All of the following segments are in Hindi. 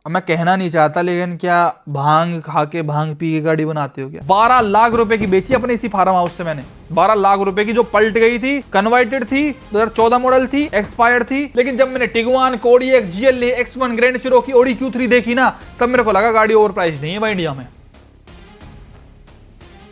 अब मैं कहना नहीं चाहता, लेकिन क्या भांग खा के भांग पी के गाड़ी बनाते हो क्या? 12 लाख रुपए की बेची अपने इसी फार्म हाउस से मैंने। 12 लाख रुपए की, जो पलट गई थी, कन्वर्टेड थी, 2014 मॉडल थी, एक्सपायर्ड थी। लेकिन जब मैंने Tiguan, Kodiaq, GLA, X1, grand Cherokee, Audi Q3 देखी ना, तब मेरे को लगा गाड़ी ओवर प्राइस नहीं है भाई इंडिया में।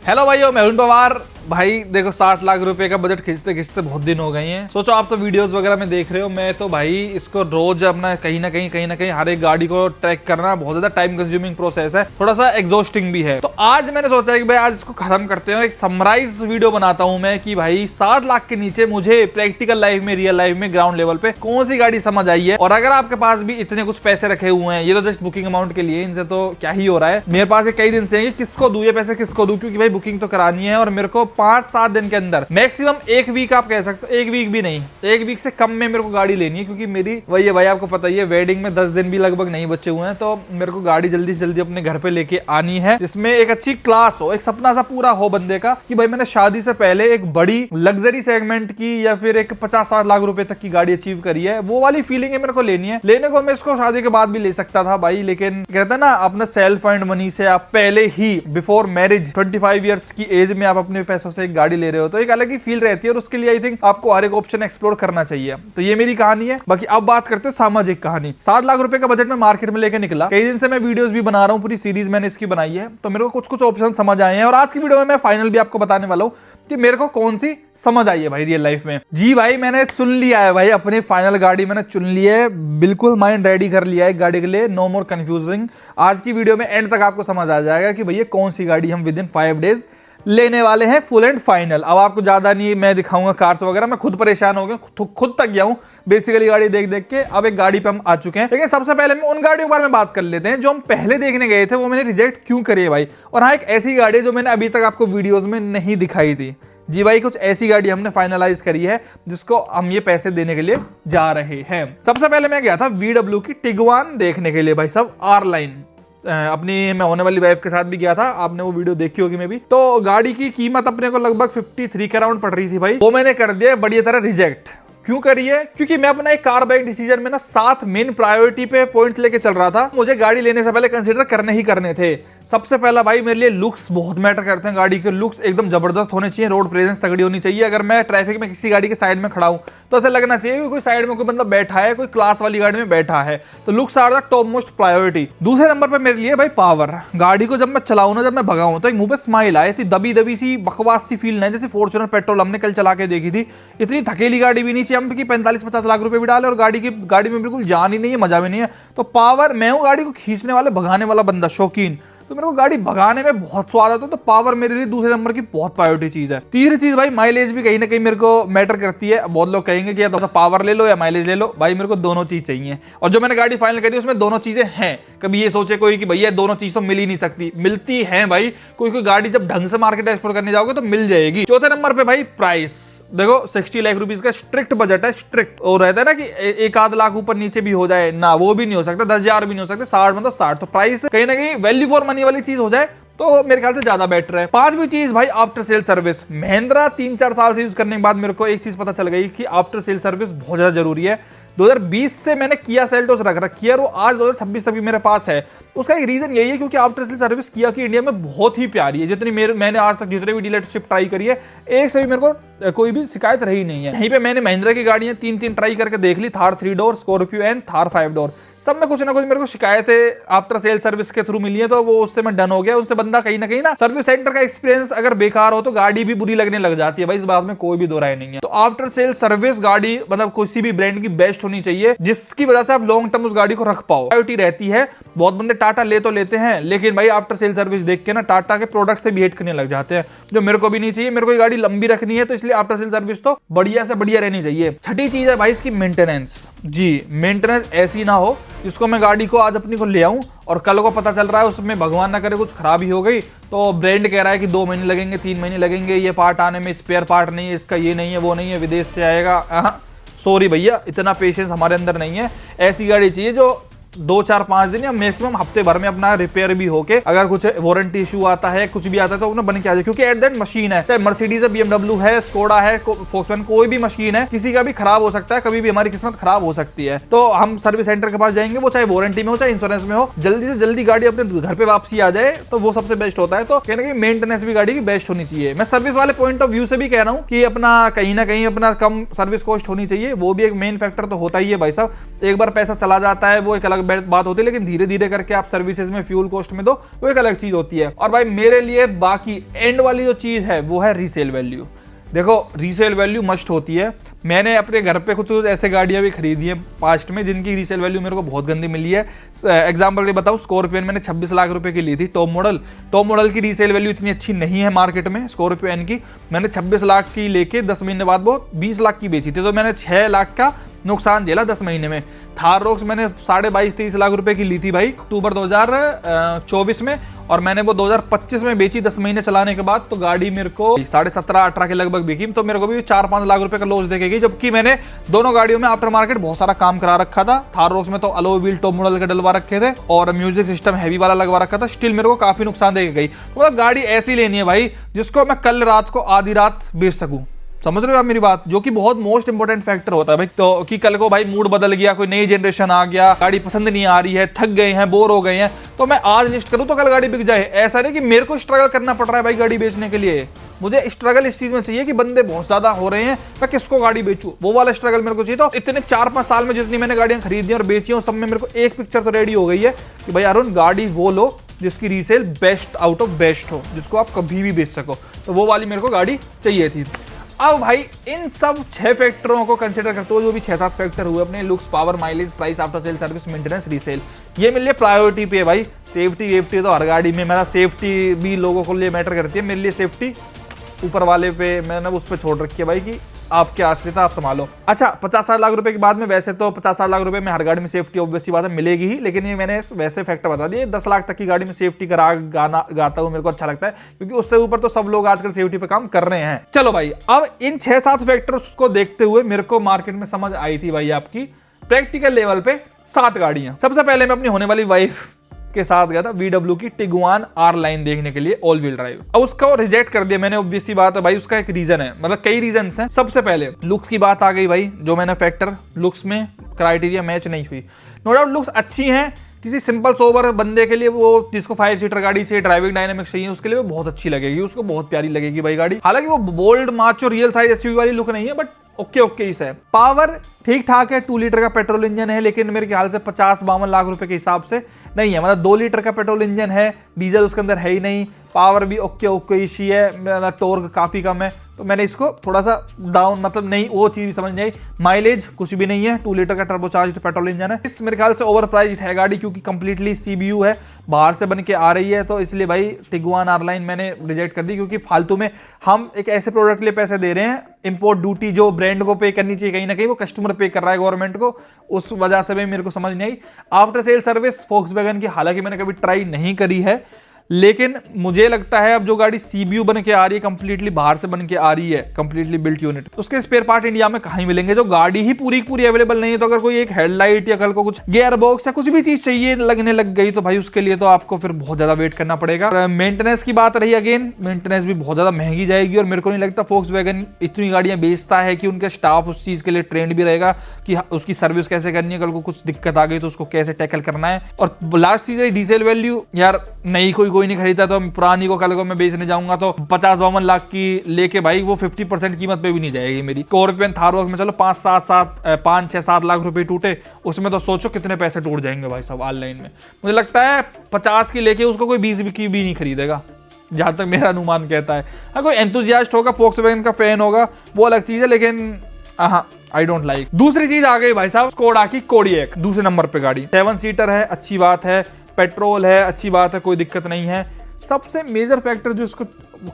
हेलो भाइयों, मैं अरुण पवार। भाई देखो, 60 लाख रुपए का बजट खींचते खींचते बहुत दिन हो गए हैं। सोचो आप तो वीडियोस वगैरह में देख रहे हो, मैं तो भाई इसको रोज अपना कहीं ना कहीं हर एक गाड़ी को ट्रैक करना बहुत ज्यादा टाइम कंज्यूमिंग प्रोसेस है, थोड़ा सा एग्जॉस्टिंग भी है। तो आज मैंने सोचा कि भाई आज इसको खत्म करते हैं, एक समराइज वीडियो बनाता हूं मैं कि भाई 60 लाख के नीचे मुझे प्रैक्टिकल लाइफ में, रियल लाइफ में, ग्राउंड लेवल पे कौन सी गाड़ी समझ आई है। और अगर आपके पास भी इतने कुछ पैसे रखे हुए हैं, ये तो जस्ट बुकिंग अमाउंट के लिए, इनसे तो क्या ही हो रहा है। मेरे पास कई दिन से है कि किसको दूं ये पैसे, किसको दूं, क्योंकि भाई बुकिंग तो करानी है और मेरे को 5-7 दिन के अंदर, मैक्सिमम 1 वीक आप कह सकते हो, 1 वीक भी नहीं, 1 वीक से कम में मेरे को गाड़ी लेनी है। क्योंकि मेरी वही है भाई, आपको पता ही है, वेडिंग में 10 दिन भी लगभग नहीं बचे हुए हैं। तो मेरे को गाड़ी जल्दी से जल्दी अपने घर पे लेके आनी है, जिसमें एक अच्छी क्लास हो, एक सपना सा पूरा हो बंदे का कि भाई मैंने शादी से पहले एक बड़ी लग्जरी सेगमेंट की या फिर एक 50-60 लाख रुपए तक की गाड़ी अचीव करी है। वो वाली फीलिंग है मेरे को लेनी है। लेने को मैं इसको शादी के बाद भी ले सकता था भाई, लेकिन कहते हैं ना, अपना सेल्फ अर्न्ड मनी से आप पहले ही बिफोर मैरिज 25 ईयर्स की एज में आप अपने पैसों से एक गाड़ी ले रहे हो, तो एक अलग ही फील रहती है। और उसके लिए आई थिंक आपको हर एक ऑप्शन एक्सप्लोर करना चाहिए। तो ये मेरी कहानी है। बाकी अब बात करते हैं सामाजिक कहानी। 60 लाख रुपए का बजट में मार्केट में लेके निकला। कई दिन से मैं वीडियोस भी बना रहा हूं, पूरी सीरीज मैंने इसकी बनाई है, तो मेरे को कुछ कुछ ऑप्शन समझ आए हैं। और आज की वीडियो में मैं फाइनल भी आपको बताने वाला हूं कि मेरे को कौन सी समझ आई है भाई रियल लाइफ में। जी भाई, मैंने चुन लिया है भाई, अपनी फाइनल गाड़ी मैंने चुन ली है, बिल्कुल माइंड रेडी कर लिया है गाड़ी के लिए। नो मोर कंफ्यूजिंग। आज की वीडियो में एंड तक आपको समझ आ जाएगा कि भैया कौन सी गाड़ी हम विद इन 5 डेज लेने वाले हैं, फुल एंड फाइनल। अब आपको ज्यादा नहीं मैं दिखाऊंगा कार्स वगैरह, मैं खुद परेशान हो गया, खुद तक गया हूं बेसिकली गाड़ी देख देख के। अब एक गाड़ी पे हम आ चुके हैं, लेकिन सबसे पहले हम उन गाड़ियों के बारे में बात कर लेते हैं जो हम पहले देखने गए थे, वो मैंने रिजेक्ट क्यों करी है भाई। और हाँ, एक ऐसी गाड़ी जो मैंने अभी तक आपको वीडियोज में नहीं दिखाई थी। जी भाई, कुछ ऐसी गाड़ी हमने फाइनलाइज करी है जिसको हम ये पैसे देने के लिए जा रहे हैं। सबसे पहले मैं गया था VW की टिगवान देखने के लिए भाई साहब, R लाइन। अपनी मैं होने वाली वाइफ के साथ भी गया था, आपने वो वीडियो देखी होगी मे भी। तो गाड़ी की कीमत अपने को लगभग 53 के अराउंड पड़ रही थी भाई, वो मैंने कर दिया बढ़िया तरह रिजेक्ट। क्यों करी है? क्योंकि मैं अपना एक कार बाइक डिसीजन में ना 7 मेन प्रायोरिटी पे पॉइंट्स लेके चल रहा था। मुझे गाड़ी लेने से पहले कंसीडर करने ही करने थे। सबसे पहला भाई, मेरे लिए लुक्स बहुत मैटर करते हैं। गाड़ी के लुक्स एकदम जबरदस्त होने चाहिए, रोड प्रेजेंस तगड़ी होनी चाहिए। अगर मैं ट्रैफिक में किसी गाड़ी के साइड में खड़ा हूं तो ऐसा लगना चाहिए कि कोई साइड में कोई बंदा बैठा है, कोई क्लास वाली गाड़ी में बैठा है। तो looks are the top most priority. दूसरे नंबर पर मेरे लिए भाई पावर। गाड़ी को जब मैं चलाऊं ना, जब मैं भगाऊं, तो एक मुंह पे स्माइल आए, ऐसी दबी दबी सी बकवास सी फील नहीं, जैसे फॉर्च्यूनर पेट्रोल हमने कल चला के देखी थी। इतनी थकेली गाड़ी भी नहीं चाहिए हम कि 45-50 लाख रुपए भी डाले और गाड़ी में बिल्कुल जान ही नहीं है, मजा भी नहीं है। तो पावर, मैं हूं गाड़ी को खींचने वाले, भगाने वाला बंदा, शौकीन, तो मेरे को गाड़ी भगाने में बहुत स्वाद आता है। तो पावर मेरे लिए दूसरे नंबर की बहुत प्रायोरिटी चीज है। तीसरी चीज भाई, माइलेज भी कहीं ना कहीं मेरे को मैटर करती है। बहुत लोग कहेंगे कि या तो पावर ले लो या माइलेज ले लो, भाई मेरे को दोनों चीज चाहिए। और जो मैंने गाड़ी फाइनल करी उसमें दोनों चीजें हैं। कभी ये सोचे कोई कि भैया दोनों चीज तो मिल ही नहीं सकती, मिलती है भाई। कोई गाड़ी जब ढंग से मार्केट एक्सप्लोर करने जाओगे तो मिल जाएगी। चौथे नंबर पे भाई प्राइस। देखो 60 लाख रुपीस का स्ट्रिक्ट बजट है, स्ट्रिक्ट। और रहता है ना कि 1-आध लाख ऊपर नीचे भी हो जाए ना, वो भी नहीं हो सकता, 10,000 भी नहीं हो सकते, 60 मतलब 60। तो प्राइस कहीं ना कहीं वैल्यू फॉर मनी वाली चीज हो जाए तो मेरे ख्याल से ज्यादा बेटर है। पांचवी चीज भाई, आफ्टर सेल सर्विस। महिंद्रा 3-4 साल से यूज करने के बाद मेरे को एक चीज पता चल गई कि आफ्टर सेल सर्विस बहुत ज्यादा जरूरी है। 2020 से मैंने किया सेल्टोस रख रखी है और वो आज 2026 तक भी मेरे पास है। उसका एक रीजन यही है क्योंकि आफ्टर सेल सर्विस किया कि इंडिया में बहुत ही प्यारी है। जितनी मैंने आज तक जितने भी डीलरशिप ट्राई करी है, एक से भी मेरे को कोई भी शिकायत रही नहीं है। यहीं पे मैंने महिंद्रा की गाड़ियां 3 ट्राई करके देख ली, Thar 3 door, Scorpio and Thar 5 door. सब में कुछ ना कुछ मेरे को शिकायतें आफ्टर सेल सर्विस के थ्रू मिली है, तो वो उससे मैं डन हो गया। उससे बंदा कहीं ना कहीं ना, सर्विस सेंटर का एक्सपीरियंस अगर बेकार हो तो गाड़ी भी बुरी लगने लग जाती है भाई, इस बात में कोई भी दो राय नहीं है। तो आफ्टर सेल सर्विस गाड़ी मतलब किसी भी ब्रांड की बेस्ट होनी चाहिए, जिसकी वजह से आप लॉन्ग टर्म उस गाड़ी को रख पाओ। प्रायोरिटी रहती है। बहुत बंदे टाटा ले तो लेते हैं, लेकिन भाई आफ्टर सेल सर्विस देख के ना टाटा के प्रोडक्ट से भी हेट करने लग जाते हैं, जो मेरे को भी नहीं चाहिए। मेरे को गाड़ी लंबी रखनी है, तो इसलिए आफ्टर सेल सर्विस तो बढ़िया से बढ़िया रहनी चाहिए। छठी चीज है भाई इसकी मेंटेनेंस। जी, मेंटेनेंस ऐसी ना हो जिसको मैं गाड़ी को आज अपनी को ले आऊं और कल को पता चल रहा है उसमें भगवान ना करे कुछ खराबी हो गई, तो ब्रांड कह रहा है कि 2 महीने लगेंगे, 3 महीने लगेंगे, ये पार्ट आने में, स्पेयर पार्ट नहीं है इसका, ये नहीं है, वो नहीं है, विदेश से आएगा। सॉरी भैया, इतना पेशेंस हमारे अंदर नहीं है। ऐसी गाड़ी चाहिए जो 2-4-5 दिन या मैक्सिमम हफ्ते भर में अपना रिपेयर भी होके, अगर कुछ वारंटी इशू आता है, कुछ भी आता है तो उन्हें बन के आ जाए, क्योंकि एट दैट मशीन है, चाहे मर्सिडीज है, BMW है, स्कोडा है, फोक्सवैगन, कोई भी मशीन है, किसी का भी खराब हो सकता है, कभी भी हमारी किस्मत खराब हो सकती है। तो हम सर्विस सेंटर के पास जाएंगे, वो चाहे वारंटी में हो चाहे इंश्योरेंस में हो, जल्दी से जल्दी गाड़ी अपने घर पे वापसी आ जाए तो वो सबसे बेस्ट होता है। तो कहने की मेंटेनेंस भी गाड़ी की बेस्ट होनी चाहिए। मैं सर्विस वाले पॉइंट ऑफ व्यू से भी कह रहा हूँ कि अपना कहीं ना कहीं अपना कम सर्विस कॉस्ट होनी चाहिए, वो भी एक मेन फैक्टर तो होता ही है भाई साहब। एक बार पैसा चला जाता है वो एक अलग बात होती है, लेकिन धीरे धीरे करके आप सर्विसेज में फ्यूल कॉस्ट में दो, वो एक अलग चीज होती है। और भाई मेरे लिए बाकी एंड वाली जो चीज है वो है रीसेल वैल्यू। देखो रीसेल वैल्यू मस्ट होती है। मैंने अपने घर पे कुछ ऐसे गाड़ियां भी खरीदी हैं पास्ट में जिनकी रीसेल वैल्यू मेरे को बहुत गंदी मिली है। एग्जांपल बताऊं, स्कॉर्पियन मैंने 26 लाख रुपए की ली थी, टॉप मॉडल की रीसेल वैल्यू इतनी अच्छी नहीं है मार्केट में स्कॉर्पियन की। मैंने 26 लाख की लेके 10 महीने बाद वो 20 लाख की बेची थी, तो मैंने 6 लाख का नुकसान झेला 10 महीने में। थार रॉक्स मैंने 22.5-23 लाख रुपए की ली थी भाई अक्टूबर 2024 में, और मैंने वो 2025 में बेची 10 महीने चलाने के बाद। तो गाड़ी मेरे को 17.5-18 के लगभग बिकी, तो मेरे को भी 4-5 लाख रुपए का लॉस देके गई, जबकि मैंने दोनों गाड़ियों में आफ्टर मार्केट बहुत सारा काम करा रखा था। थार रॉक्स में तो अलॉय व्हील टॉप मॉडल के डलवा रखे थे और म्यूजिक सिस्टम हैवी वाला लगवा रखा था, स्टिल मेरे को काफी नुकसान देके गई। तो मतलब गाड़ी ऐसी लेनी है भाई जिसको मैं कल रात को आधी रात बेच सकूं। समझ रहे हो आप मेरी बात, जो कि बहुत मोस्ट इंपोर्टेंट फैक्टर होता है भाई। तो कि कल को भाई मूड बदल गया, कोई नई जनरेशन आ गया, गाड़ी पसंद नहीं आ रही है, थक गए हैं, बोर हो गए हैं, तो मैं आज लिस्ट करूं तो कल गाड़ी बिक जाए। ऐसा नहीं कि मेरे को स्ट्रगल करना पड़ रहा है भाई गाड़ी बेचने के लिए। मुझे स्ट्रगल इस चीज में चाहिए कि बंदे बहुत ज्यादा हो रहे हैं, मैं किसको गाड़ी बेचूं, वो वाला स्ट्रगल मेरे को चाहिए। तो इतने 4-5 साल में जितनी मैंने गाड़ियां खरीदी और बेची हैं, सब में मेरे को एक पिक्चर तो रेडी हो गई है कि भाई अरुण गाड़ी वो लो जिसकी resale best out of best हो, जिसको आप कभी भी बेच सको। तो वो वाली मेरे को गाड़ी चाहिए थी। अब भाई इन सब 6 फैक्टरों को कंसीडर करते हुए, जो भी 6-7 फैक्टर हुए अपने, looks, power, mileage, price, after sale service, maintenance, resale, ये मेरे लिए प्रायोरिटी पे है भाई। सेफ्टी तो हर गाड़ी में, मेरा सेफ्टी भी लोगों को लिए मैटर करती है, मेरे लिए सेफ्टी ऊपर वाले पे मैंने उस पर छोड़ रखी है भाई कि आपके आश्रित आप संभालो। अच्छा 50-60 लाख रुपए के बाद में, वैसे तो 50-60 लाख रुपए में हर गाड़ी में सेफ्टी ऑब्वियसली बात है मिलेगी ही, लेकिन ये मैंने वैसे फैक्टर बता दिए। 10 लाख तक की गाड़ी में सेफ्टी का राग गाता हूं, मेरे को अच्छा लगता है, क्योंकि उससे ऊपर तो सब लोग आजकल सेफ्टी पे काम कर रहे हैं। चलो भाई, अब इन 6-7 फैक्टर्स को देखते हुए मेरे को मार्केट में समझ आई थी भाई आपकी प्रैक्टिकल लेवल पे 7 गाड़ियां। सबसे पहले मैं अपनी होने वाली वाइफ के साथ गया था VW की टिगुआन R लाइन देखने के लिए, ऑल व्हील ड्राइव। अब उसका रिजेक्ट कर दिया मैंने, ऑब्वियसली बात है भाई, उसका एक रीजन है, मतलब कई रीजंस हैं। सबसे पहले लुक्स की बात आ गई भाई, जो मैंने फैक्टर लुक्स में क्राइटेरिया मैच नहीं हुई। नो डाउट लुक्स अच्छी हैं, किसी सिंपल सोबर बंदे के लिए, वो जिसको 5 सीटर गाड़ी से ड्राइविंग डायनामिक्स चाहिए, उसके लिए वो बहुत अच्छी लगेगी, उसको बहुत प्यारी लगेगी भाई गाड़ी। हालांकि वो bold macho real size SUV वाली लुक नहीं है, बट ओके इस है। पावर ठीक ठाक है, 2 लीटर का पेट्रोल इंजन है, लेकिन मेरे ख्याल से 50-52 लाख रुपए के हिसाब से नहीं है। मतलब 2 लीटर का पेट्रोल इंजन है, डीजल उसके अंदर है ही नहीं, पावर भी ओके इसी है, टॉर्क काफी कम है, तो मैंने इसको थोड़ा सा डाउन, मतलब नहीं वो चीज भी समझ नहीं आई। माइलेज कुछ भी नहीं है, 2 लीटर का टर्बोचार्ज्ड पेट्रोल इंजन है। इस मेरे ख्याल से ओवर प्राइस्ड है गाड़ी, क्योंकि कंप्लीटली CBU है, बाहर से बन के आ रही है, तो इसलिए भाई टिगुआन R लाइन मैंने रिजेक्ट कर दी, क्योंकि फालतू में हम एक ऐसे प्रोडक्ट के लिए पैसे दे रहे हैं, इंपोर्ट ड्यूटी जो ब्रांड को पे करनी चाहिए कहीं ना कहीं वो कस्टमर पे कर रहा है गवर्नमेंट को, उस वजह से भी मेरे को समझ नहीं आई। आफ्टर सेल सर्विस फोक्सवैगन की हालांकि मैंने कभी ट्राई नहीं करी है, लेकिन मुझे लगता है अब जो गाड़ी CBU बन के आ रही है, कंप्लीटली बाहर से बन के आ रही है, कंप्लीटली बिल्ट यूनिट, उसके स्पेयर पार्ट इंडिया में कहीं मिलेंगे। जो गाड़ी ही पूरी पूरी अवेलेबल नहीं है, तो अगर कोई एक हेडलाइट या कल को कुछ गियर बॉक्स या कुछ भी चीज चाहिए लगने लग गई, तो भाई उसके लिए तो आपको फिर बहुत ज्यादा वेट करना पड़ेगा। मेंटेनेंस की बात रही, अगेन मेंटेनेंस भी बहुत ज्यादा महंगी जाएगी, और मेरे को नहीं लगता फोक्सवैगन इतनी गाड़ियां बेचता है कि उनका स्टाफ उस चीज के लिए ट्रेंड भी रहेगा कि उसकी सर्विस कैसे करनी है, कल को कुछ दिक्कत आ गई तो उसको कैसे टैकल करना है। और लास्ट चीज है डीजल वैल्यू, यार नई कोई नहीं खरीदता, तो पुरानी को कल को मैं बेचने जाऊंगा तो 50-52 लाख की लेके भाई वो 50% कीमत पे भी नहीं जाएगी मेरी। स्कॉर्पियन थार रॉक्स में चलो 5-6-7 लाख रुपए टूटे, उसमें तो सोचो कितने पैसे टूट जाएंगे भाई साहब ऑनलाइन में। मुझे लगता है 50 की लेके उसको कोई 20 की भी नहीं खरीदेगा, जहां तक मेरा अनुमान कहता है। हाँ कोई एंथुसियास्ट होगा, फोक्सवैगन का फैन होगा, वो अलग चीज है, लेकिन आई डोंट लाइक। दूसरी चीज आ गई भाई साहब, स्कोडा की कोडियक, दूसरे नंबर पे गाड़ी, 7 सीटर है, अच्छी बात है, पेट्रोल है, अच्छी बात है, कोई दिक्कत नहीं है। सबसे मेजर फैक्टर जो इसको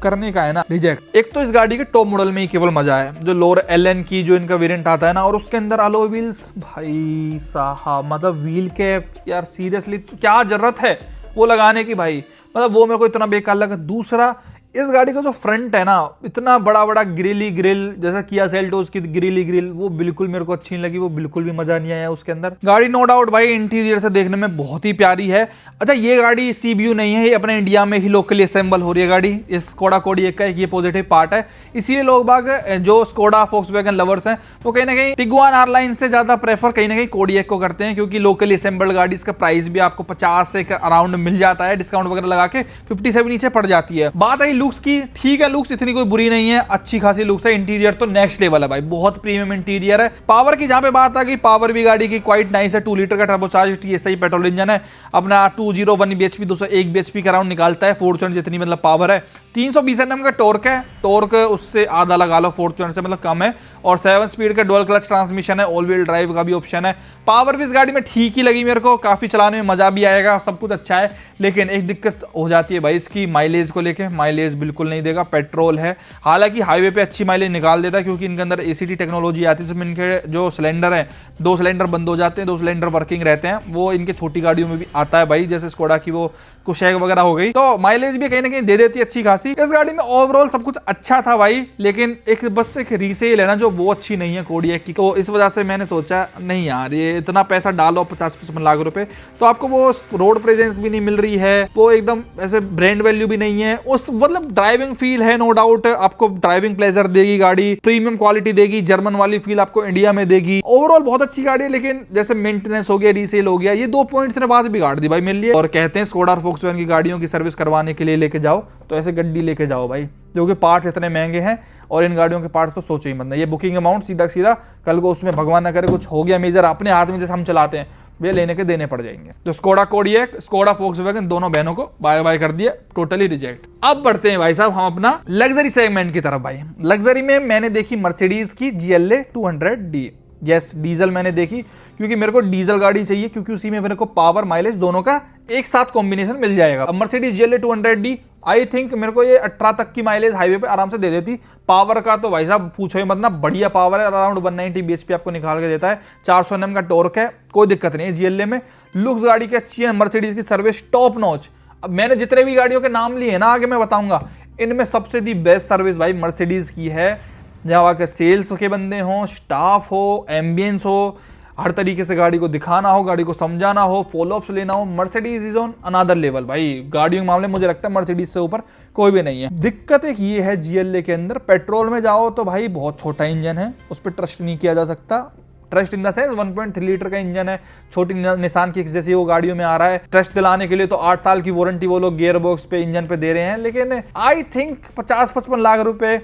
करने का है ना रिजेक्ट, एक तो इस गाड़ी के टॉप मॉडल में ही केवल मजा है, जो लोअर LN की जो इनका वेरिएंट आता है ना, और उसके अंदर अलॉय व्हील्स, भाई साहब मतलब व्हील कैप, यार सीरियसली क्या जरूरत है वो लगाने की भाई, मतलब वो मेरे को इतना बेकार लगा। दूसरा इस गाड़ी का जो फ्रंट है ना, इतना बड़ा बड़ा ग्रिली ग्रिल, जैसा किया सेल्टोस की ग्रिली ग्रिल, वो बिल्कुल मेरे को अच्छी नहीं लगी, वो बिल्कुल भी मजा नहीं आया उसके अंदर। गाड़ी नो डाउट भाई इंटीरियर से देखने में बहुत ही प्यारी है। अच्छा, ये गाड़ी CBU नहीं है, ये अपने इंडिया में ही लोकली असेंबल हो रही है गाड़ी। इस स्कोडा कोडियक का एक ये पॉजिटिव पार्ट है, इसीलिए लोग बाग जो स्कोडा फोक्सवैगन लवर्स हैं वो कहीं ना कहीं टिगुआन आर लाइन से ज्यादा प्रेफर कहीं ना कहीं कोडियक को करते हैं, क्योंकि लोकली असेंबल्ड गाड़ी, इसका प्राइस भी आपको 50 से अराउंड मिल जाता है, डिस्काउंट वगैरह लगा के 50 से भी नीचे पड़ जाती है। बात आई लुक्स की, ठीक है लुक्स इतनी कोई बुरी नहीं है, अच्छी खासी लुक्स है। इंटीरियर तो नेक्स्ट लेवल है भाई, बहुत प्रीमियम इंटीरियर है। पावर की जहां पे बात आ गई, पावर भी गाड़ी की क्वाइट नाइस है। 2 लीटर का टर्बोचार्ज TSI पेट्रोल इंजन है, अपना 201 bhp 201 bhp का राउंड निकालता है। फॉर्च्यूनर जितनी मतलब पावर है, 320 Nm का टॉर्क है, टॉर्क उससे आधा लगा लो, फॉर्च्यूनर से मतलब कम है। और 7 स्पीड का डुअल क्लच ट्रांसमिशन है, ऑल व्हील ड्राइव का भी ऑप्शन है। पावर भी इस गाड़ी में ठीक ही लगी मेरे को, काफी चलाने में मजा भी आएगा, सब कुछ अच्छा है। लेकिन एक दिक्कत हो जाती है भाई इसकी माइलेज को लेके, माइलेज बिल्कुल नहीं देगा। पेट्रोल है, हालांकि हाईवे पे अच्छी माइलेज निकाल देता है, क्योंकि इनके अंदर ACT टेक्नोलॉजी आती है, जिसमें इनके जो सिलेंडर है 2 सिलेंडर बंद हो जाते हैं, 2 सिलेंडर वर्किंग रहते हैं। वो इनके छोटी गाड़ियों में भी आता है भाई, जैसे स्कोडा की वो कुशैग वगैरह हो गई, तो माइलेज भी कहीं ना कहीं दे देती है अच्छी खासी। इस गाड़ी में ओवरऑल सब कुछ अच्छा था भाई, लेकिन एक बस एक रीसेल है ना जो वो अच्छी नहीं है कोडियक की, तो इस वजह से मैंने सोचा नहीं यार, ये इतना पैसा डालो 50-55 लाख रुपए, तो आपको वो रोड प्रेजेंस भी नहीं मिल रही है, वो एकदम ऐसे ब्रांड वैल्यू भी नहीं है, उस मतलब ड्राइविंग फील है नो डाउट, आपको ड्राइविंग प्लेजर देगी गाड़ी, प्रीमियम क्वालिटी देगी, जर्मन वाली फील आपको इंडिया में देगी। ओवरऑल बहुत अच्छी गाड़ी है, लेकिन जैसे मेंटेनेंस हो गया, रीसेल हो गया, ये 2 पॉइंट्स ने बात बिगाड़ दी भाई मेरे लिए। और कहते हैं स्कोडा और फोक्सवैगन की गाड़ियों की सर्विस करवाने के लिए लेके जाओ तो ऐसे गड्डी लेके जाओ भाई, जो कि पार्ट्स इतने महंगे हैं, और इन गाड़ियों के पार्ट्स तो सोचो ही मत। ये बुकिंग अमाउंट सीधा सीधा कल को उसमें भगवान ना करे कुछ हो गया मेजर अपने हाथ में, जैसे हम चलाते हैं वे लेने के देने पड़ जाएंगे। तो स्कोडा कोडियक, स्कोडा फोक्सवैगन दोनों बहनों को बाय बाय कर दिया, टोटली रिजेक्ट। अब बढ़ते हैं भाई साहब हम अपना लग्जरी सेगमेंट की तरफ। भाई लग्जरी में मैंने देखी मर्सिडीज की GLA 200D। यस, डीजल मैंने देखी, क्योंकि मेरे को डीजल गाड़ी चाहिए, क्योंकि उसी में मेरे को पावर माइलेज दोनों का एक साथ कॉम्बिनेशन मिल जाएगा। अब Mercedes GLA 200D I think मेरे को ये 18 तक की माइलेज हाईवे पे आराम से दे देती। पावर का तो भाई साहब पूछो ही मत ना, बढ़िया पावर है, अराउंड 190 bhp आपको निकाल के देता है, 400 Nm का टॉर्क है, कोई दिक्कत नहीं है GLA में। लुक्स गाड़ी की अच्छी है, मर्सिडीज की सर्विस टॉप नॉच। अब मैंने जितने भी गाड़ियों के नाम लिए ना, आगे मैं बताऊंगा, इनमें सबसे दी बेस्ट सर्विस भाई मर्सिडीज की है। जहाँ के सेल्स के बंदे हों, स्टाफ हो, एम्बियंस हो, हर तरीके से गाड़ी को दिखाना हो, गाड़ी को समझाना हो, फॉलोअप्स लेना हो, Mercedes is on another level भाई। गाड़ियों के मामले में मुझे लगता है मर्सिडीज से ऊपर कोई भी नहीं है। दिक्कत एक ये है GLA के अंदर, पेट्रोल में जाओ तो भाई बहुत छोटा इंजन है, उस पर ट्रस्ट नहीं किया जा सकता। Trust in the sense 1.3 litre का इंजन है, छोटी निसान की जैसी वो गाड़ियों में आ रहा है। ट्रस्ट दिलाने के लिए तो 8 साल की वारंटी वो लोग गियर बॉक्स पे, इंजन पे दे रहे हैं, लेकिन आई थिंक 50-55 लाख रुपए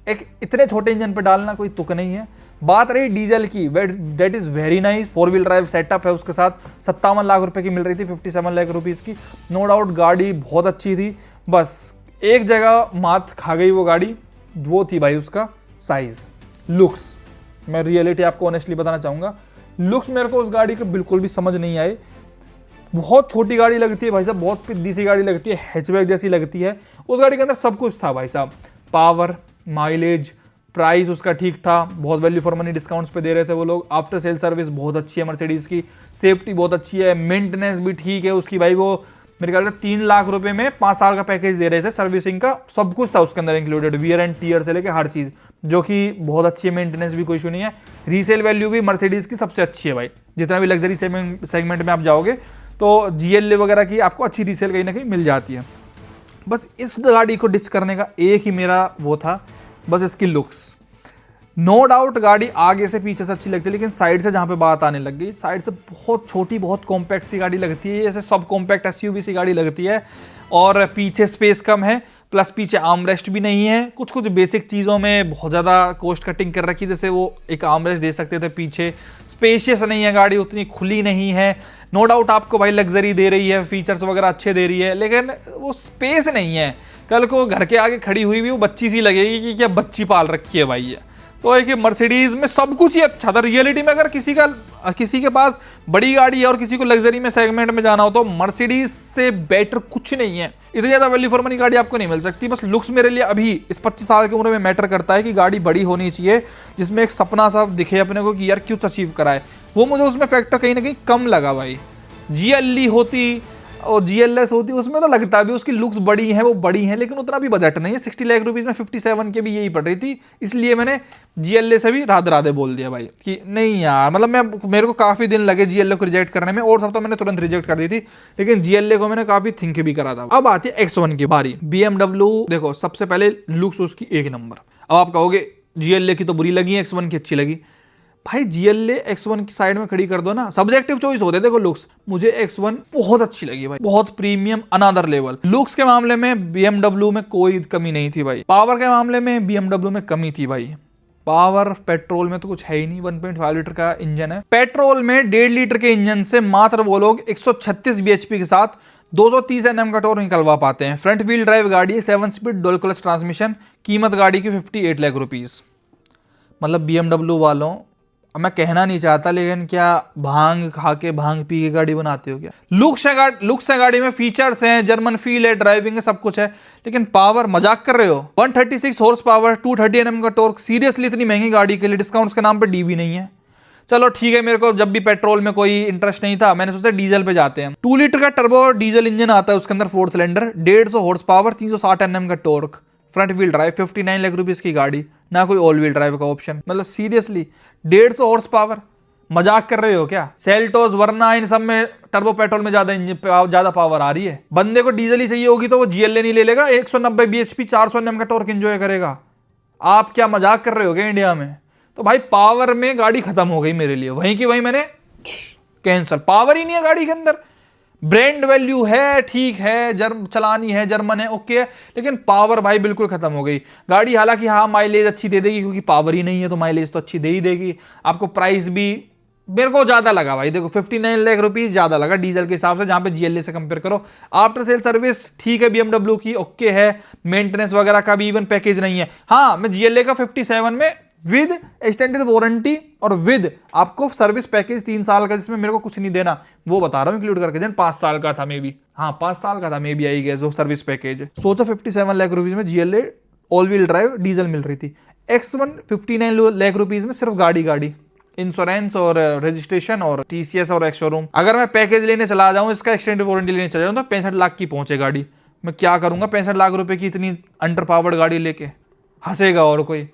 एक इतने छोटे इंजन पे डालना कोई तुक नहीं है। बात रही डीजल की, that is very nice, 4 wheel drive setup है उसके साथ, 57 लाख रुपए की मिल रही थी, 57 लाख रुपीज की। नो डाउट गाड़ी बहुत अच्छी थी, बस एक जगह मात खा गई वो गाड़ी, वो थी भाई उसका साइज, लुक्स। मैं रियलिटी आपको ऑनेस्टली बताना चाहूंगा, लुक्स मेरे को उस गाड़ी के बिल्कुल भी समझ नहीं आए। बहुत छोटी गाड़ी लगती है भाई साहब, बहुत पिद्दी सी गाड़ी लगती है, हैचबैक जैसी लगती है। उस गाड़ी के अंदर सब कुछ था भाई साहब, पावर, माइलेज, प्राइस उसका ठीक था, बहुत वैल्यू फॉर मनी डिस्काउंट्स पे दे रहे थे वो लोग। आफ्टर सेल सर्विस बहुत अच्छी है मर्सिडीज की, सेफ्टी बहुत अच्छी है, मेंटेनेंस भी ठीक है उसकी भाई। वो मेरे ख्याल से 3 लाख रुपए में 5 साल का पैकेज दे रहे थे सर्विसिंग का, सब कुछ था उसके अंदर इंक्लूडेड, वियर एंड टीयर से लेके हर चीज, जो कि बहुत अच्छी है। मेंटेनेंस भी कोई इशू नहीं है। रीसेल वैल्यू भी मर्सिडीज की सबसे अच्छी है भाई, जितना भी लग्जरी सेगमेंट में आप जाओगे तो GLA वगैरह की आपको अच्छी रीसेल कहीं ना कहीं मिल जाती है। बस इस गाड़ी को डिच करने का एक ही मेरा वो था, बस इसकी लुक्स। नो डाउट गाड़ी आगे से पीछे से अच्छी लगती है, लेकिन साइड से जहां पे बात आने लग गई, साइड से बहुत छोटी, बहुत कॉम्पैक्ट सी गाड़ी लगती है, जैसे सब कॉम्पैक्ट SUV सी गाड़ी लगती है। और पीछे स्पेस कम है, प्लस पीछे आर्मरेस्ट भी नहीं है। कुछ कुछ बेसिक चीज़ों में बहुत ज़्यादा कॉस्ट कटिंग कर रखी है, जैसे वो एक आर्मरेस्ट दे सकते थे पीछे। स्पेशियस नहीं है गाड़ी, उतनी खुली नहीं है। नो डाउट आपको भाई लग्जरी दे रही है, फीचर्स वगैरह अच्छे दे रही है, लेकिन वो स्पेस नहीं है। कल को घर के आगे खड़ी हुई भी वो बच्ची सी लगेगी कि क्या बच्ची पाल रखी है भाई ये। तो एक मर्सिडीज में सब कुछ ही अच्छा था। रियलिटी में अगर किसी के पास बड़ी गाड़ी है और किसी को लग्जरी में सेगमेंट में जाना हो तो मर्सिडीज से बेटर कुछ नहीं है। इतनी ज्यादा वैल्यू फॉर मनी गाड़ी आपको नहीं मिल सकती। बस लुक्स मेरे लिए अभी इस 25 साल की उम्र में मैटर करता है कि गाड़ी बड़ी होनी चाहिए, जिसमें एक सपना सा दिखे अपने को कि यार कुछ अचीव कराए। वो मुझे उसमें फैक्टर कहीं ना कहीं कम लगा भाई। GLE होती और GLS होती है उसमें तो लगता भी उसकी लुक्स बड़ी है, वो बड़ी है, लेकिन उतना भी बजट नहीं है। 60 लाख रुपीज में 57 के भी यही पड़ रही थी, इसलिए मैंने GLA से भी राधे राधे बोल दिया भाई कि नहीं यार, मतलब मेरे को काफी दिन लगे GLA को रिजेक्ट करने में, और सब तो मैंने तुरंत रिजेक्ट कर दी थी, लेकिन GLA को मैंने काफी थिंक भी करा था। अब आती है X1 की बारी। BMW देखो सबसे पहले लुक्स उसकी एक नंबर। अब आप कहोगे GLA की तो बुरी लगी, X1 की अच्छी लगी। भाई GLA X1 की साइड में खड़ी कर दो ना, सब्जेक्टिव चॉइस होते हैं। देखो लुक्स, मुझे X1 बहुत अच्छी लगी भाई, बहुत प्रीमियम, अनदर लेवल। लुक्स के मामले में BMW में कोई कमी नहीं थी भाई। पावर के मामले में BMW में कमी थी भाई। पावर पेट्रोल में तो कुछ है ही नहीं, 1.5 लीटर का इंजन है। पेट्रोल में 1.5 लीटर के इंजन से मात्र वो लोग 136 bhp के साथ 230 Nm का टॉर्क निकलवा पाते हैं। फ्रंट व्हील ड्राइव गाड़ी है, 7 स्पीड डुअल क्लच ट्रांसमिशन। कीमत गाड़ी की 58 लाख रुपीज। मतलब BMW वालों, अब मैं कहना नहीं चाहता, लेकिन क्या भांग खा के भांग पी के गाड़ी बनाते हो क्या? लुक्स है गाड़ी में, फीचर्स हैं, जर्मन फील है, ड्राइविंग है, सब कुछ है, लेकिन पावर मजाक कर रहे हो? 136 हॉर्स पावर, 230 Nm का टॉर्क। सीरियसली इतनी महंगी गाड़ी के लिए डिस्काउंट्स के नाम पे डी भी नहीं है। चलो ठीक है, मेरे को जब भी पेट्रोल में कोई इंटरेस्ट नहीं था, मैंने सोचा डीजल पे जाते हैं। 2 लीटर का टर्बो डीजल इंजन आता है उसके अंदर, 4 सिलेंडर, 150 हॉर्स पावर, 360 Nm का torque, front wheel drive, 59 lakh rupees की गाड़ी, ना कोई ऑल व्हील ड्राइव का ऑप्शन। मतलब सीरियसली 150 हॉर्स पावर, मजाक कर रहे हो क्या? सेल्टोस, वरना इन सब में टर्बो पेट्रोल में ज्यादा पावर आ रही है। बंदे को डीजल ही चाहिए होगी तो वो GLA नहीं ले लेगा, 190 bhp 400 Nm का टॉर्क एंजॉय करेगा। आप क्या मजाक कर रहे हो क्या इंडिया में? तो भाई पावर में गाड़ी खत्म हो गई मेरे लिए, वहीं की वहीं मैंने कैंसल। पावर ही नहीं है गाड़ी के अंदर। ब्रांड वैल्यू है, ठीक है, चलानी है, जर्मन है, ओके है, लेकिन पावर भाई बिल्कुल खत्म हो गई गाड़ी। हालांकि हाँ माइलेज अच्छी दे देगी, क्योंकि पावर ही नहीं है तो माइलेज तो अच्छी दे ही देगी आपको। प्राइस भी मेरे को ज्यादा लगा भाई, देखो 59 लाख रुपीज ज्यादा लगा डीजल के हिसाब से, जहां पे GLA से कंपेयर करो। आफ्टर सेल सर्विस ठीक है BMW की, ओके है। मेंटेनेंस वगैरह का भी इवन पैकेज नहीं है। हाँ, मैं GLA का 57 में विद एक्सटेंडेड वारंटी और विद आपको सर्विस पैकेज 3 साल का, जिसमें मेरे को कुछ नहीं देना, वो बता रहा हूँ इंक्लूड करके। जन 5 साल का था मे बी, हाँ 5 साल का था मे बी, आई गया जो सर्विस पैकेज। सोचो 57 लाख रुपीज में GLA all wheel drive diesel मिल रही थी। X1 59 लाख रुपीज में सिर्फ गाड़ी, इंश्योरेंस और रजिस्ट्रेशन और TCS और एक्स शोरूम। अगर मैं पैकेज लेने चला जाऊं, इसका एक्सटेंडेड वारंटी लेने चला जाऊं, तो 65 लाख की पहुंचे गाड़ी। मैं क्या करूंगा 65 लाख रुपए की इतनी अंडर पावर्ड गाड़ी लेके? हंसेगा और कोई?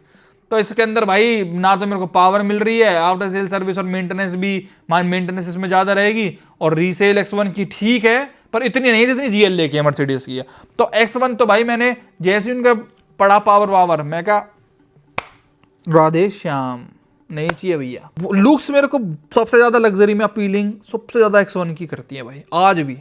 तो इसके अंदर भाई ना तो मेरे को पावर मिल रही है, आफ्टर सेल सर्विस और मेंटेनेंस भी, मेंटेनेंस इसमें ज्यादा रहेगी, और रीसेल X1 की ठीक है पर इतनी नहीं जितनी GLA की है, मर्सिडीज की है। तो X1 तो भाई मैंने जैसे उनका पड़ा पावर, मैं कहा राधे श्याम, नहीं चाहिए भैया। लुक्स मेरे को सबसे ज्यादा लग्जरी में अपीलिंग सबसे ज्यादा X1 की करती है भाई, आज भी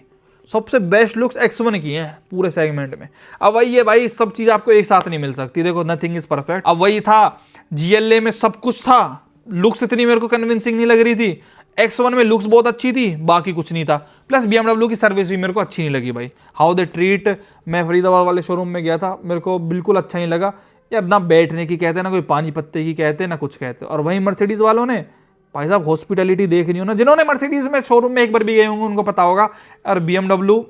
सबसे बेस्ट लुक्स X1 की हैं पूरे सेगमेंट में। अब वही है भाई, सब चीज आपको एक साथ नहीं मिल सकती, देखो नथिंग इज परफेक्ट। अब वही था, GLA में सब कुछ था, लुक्स इतनी मेरे को कन्विंसिंग नहीं लग रही थी। X1 में लुक्स बहुत अच्छी थी, बाकी कुछ नहीं था। प्लस BMW की सर्विस भी मेरे को अच्छी नहीं लगी भाई, हाउ दे ट्रीट। मैं फरीदाबाद वाले शोरूम में गया था, मेरे को बिल्कुल अच्छा नहीं लगा यार, ना बैठने की कहते, ना कोई पानी पत्ते की कहते, ना कुछ कहते। और वहीं मर्सिडीज वालों ने भाई साहब हॉस्पिटैलिटी देखनी हो ना, जिन्होंने मर्सिडीज में शोरूम में एक बार भी गए होंगे उनको पता होगा। और BMW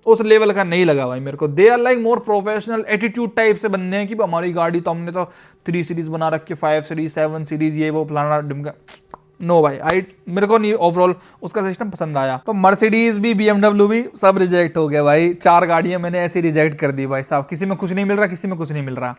उस लेवल का नहीं लगा भाई मेरे को। They are like more professional attitude type से बंदे हैं कि हमारी गाड़ी तो हमने तो 3 सीरीज बना रखी, 5 सीरीज 7 सीरीज, ये वो फलाना डिमका। नो भाई, मेरे को नहीं ओवरऑल उसका सिस्टम पसंद आया। तो मर्सिडीज भी BMW भी सब रिजेक्ट हो गया भाई। 4 गाड़ियां मैंने ऐसे रिजेक्ट कर दी भाई साहब, किसी में कुछ नहीं मिल रहा, किसी में कुछ नहीं मिल रहा।